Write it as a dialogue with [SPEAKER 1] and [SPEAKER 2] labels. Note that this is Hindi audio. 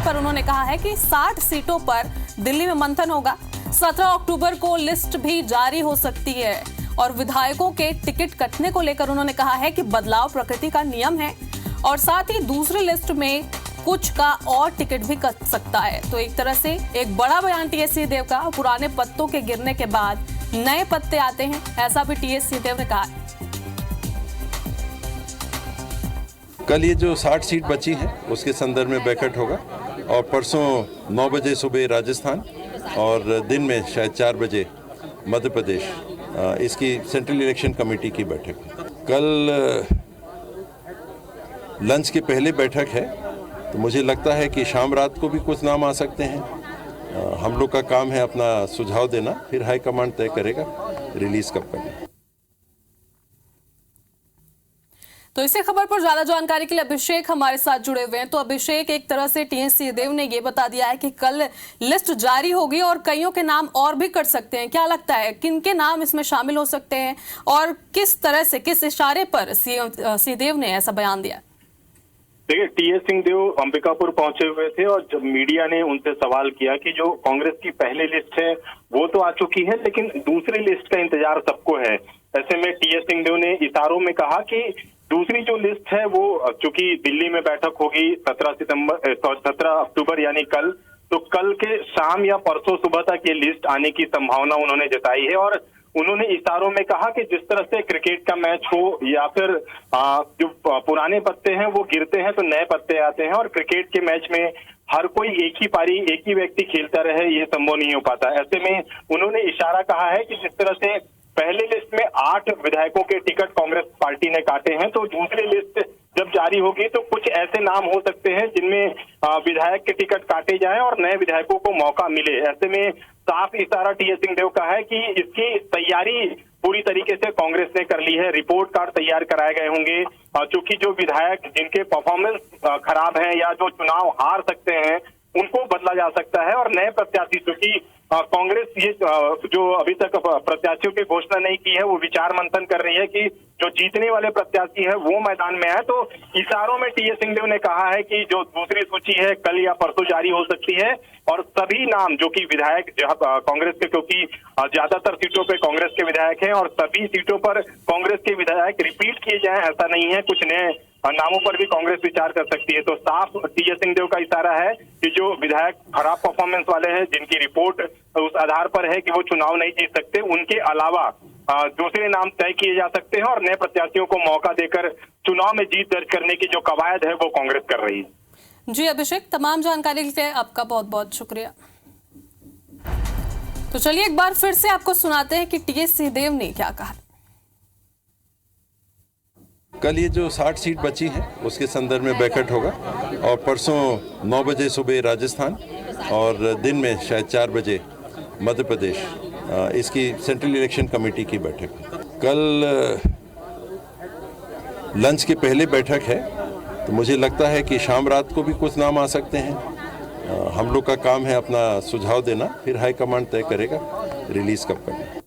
[SPEAKER 1] पर उन्होंने कहा है कि 60 सीटों पर दिल्ली में मंथन होगा। 17 अक्टूबर को लिस्ट भी जारी हो सकती है और विधायकों के टिकट कटने को लेकर उन्होंने कहा है कि बदलाव प्रकृति का नियम है और साथ ही दूसरी लिस्ट में कुछ का और टिकट भी कट सकता है। तो एक तरह से एक बड़ा बयान टीएस सिंहदेव का। पुराने पत्तों के गिरने के बाद नए पत्ते आते हैं, ऐसा भी टीएस सिंहदेव ने कहा।
[SPEAKER 2] कल ये जो 60 सीट बची है उसके संदर्भ में बैठक होगा और परसों 9 बजे सुबह राजस्थान और दिन में शायद 4 बजे मध्य प्रदेश, इसकी सेंट्रल इलेक्शन कमेटी की बैठक है। कल लंच के पहले बैठक है, तो मुझे लगता है कि शाम रात को भी कुछ नाम आ सकते हैं। हम लोग का काम है अपना सुझाव देना, फिर हाईकमांड तय करेगा रिलीज कब करना।
[SPEAKER 1] तो इसी खबर पर ज्यादा जानकारी के लिए अभिषेक हमारे साथ जुड़े हुए हैं। तो अभिषेक, एक तरह से टीएस सिंहदेव ने ये बता दिया है कि कल लिस्ट जारी होगी और कईयों के नाम और भी कट सकते हैं। क्या लगता है किन के नाम इसमें शामिल हो सकते हैं और किस तरह से, किस इशारे पर सिंहदेव ने ऐसा बयान दिया?
[SPEAKER 3] देखिए, टीएस सिंहदेव अंबिकापुर पहुंचे हुए थे और जब मीडिया ने उनसे सवाल किया कि जो कांग्रेस की पहली लिस्ट है वो तो आ चुकी है, लेकिन दूसरी लिस्ट का इंतजार सबको है। ऐसे में टीएस सिंहदेव ने इशारों में कहा कि दूसरी जो लिस्ट है वो, चूंकि दिल्ली में बैठक होगी 17 अक्टूबर यानी कल, तो कल के शाम या परसों सुबह तक ये लिस्ट आने की संभावना उन्होंने जताई है। और उन्होंने इशारों में कहा कि जिस तरह से क्रिकेट का मैच हो या फिर जो पुराने पत्ते हैं वो गिरते हैं तो नए पत्ते आते हैं, और क्रिकेट के मैच में हर कोई एक ही पारी एक ही व्यक्ति खेलता रहे ये संभव नहीं हो पाता। ऐसे में उन्होंने इशारा कहा है कि जिस तरह से पहले लिस्ट में 8 विधायकों के टिकट कांग्रेस पार्टी ने काटे हैं, तो दूसरी लिस्ट जब जारी होगी तो कुछ ऐसे नाम हो सकते हैं जिनमें विधायक के टिकट काटे जाएं और नए विधायकों को मौका मिले। ऐसे में साफ इशारा टीएस सिंहदेव का है कि इसकी तैयारी पूरी तरीके से कांग्रेस ने कर ली है। रिपोर्ट कार्ड तैयार कराए गए होंगे, क्योंकि जो विधायक जिनके परफॉर्मेंस खराब है या जो चुनाव हार सकते हैं उनको बदला जा सकता है, और नए प्रत्याशी, क्योंकि कांग्रेस ये जो अभी तक प्रत्याशियों की घोषणा नहीं की है वो विचार मंथन कर रही है कि जो जीतने वाले प्रत्याशी है वो मैदान में है। तो इशारों में टीएस सिंहदेव ने कहा है कि जो दूसरी सूची है कल या परसों जारी हो सकती है और सभी नाम जो कि विधायक कांग्रेस के, क्योंकि ज्यादातर सीटों पे कांग्रेस के विधायक हैं और सभी सीटों पर कांग्रेस के विधायक रिपीट किए जाएं ऐसा नहीं है, कुछ नए नामों पर भी कांग्रेस विचार कर सकती है। तो साफ टीएस सिंहदेव का इशारा है कि जो विधायक खराब परफॉर्मेंस वाले हैं, जिनकी रिपोर्ट उस आधार पर है कि वो चुनाव नहीं जीत सकते, उनके अलावा दूसरे नाम तय किए जा सकते हैं और नए प्रत्याशियों को मौका देकर चुनाव में जीत दर्ज करने की जो कवायद है वो कांग्रेस कर रही है।
[SPEAKER 1] जी अभिषेक, तमाम जानकारी के लिए आपका बहुत बहुत शुक्रिया। तो चलिए एक बार फिर से आपको सुनाते हैं कि टीएस सिंहदेव ने क्या कहा।
[SPEAKER 2] कल ये जो 60 सीट बची है उसके संदर्भ में बैठक होगा और परसों 9 बजे सुबह राजस्थान और दिन में शायद 4 बजे मध्य प्रदेश, इसकी सेंट्रल इलेक्शन कमेटी की बैठक है। कल लंच के पहले बैठक है, तो मुझे लगता है कि शाम रात को भी कुछ नाम आ सकते हैं। हम लोग का काम है अपना सुझाव देना, फिर हाईकमांड तय करेगा रिलीज कब करना।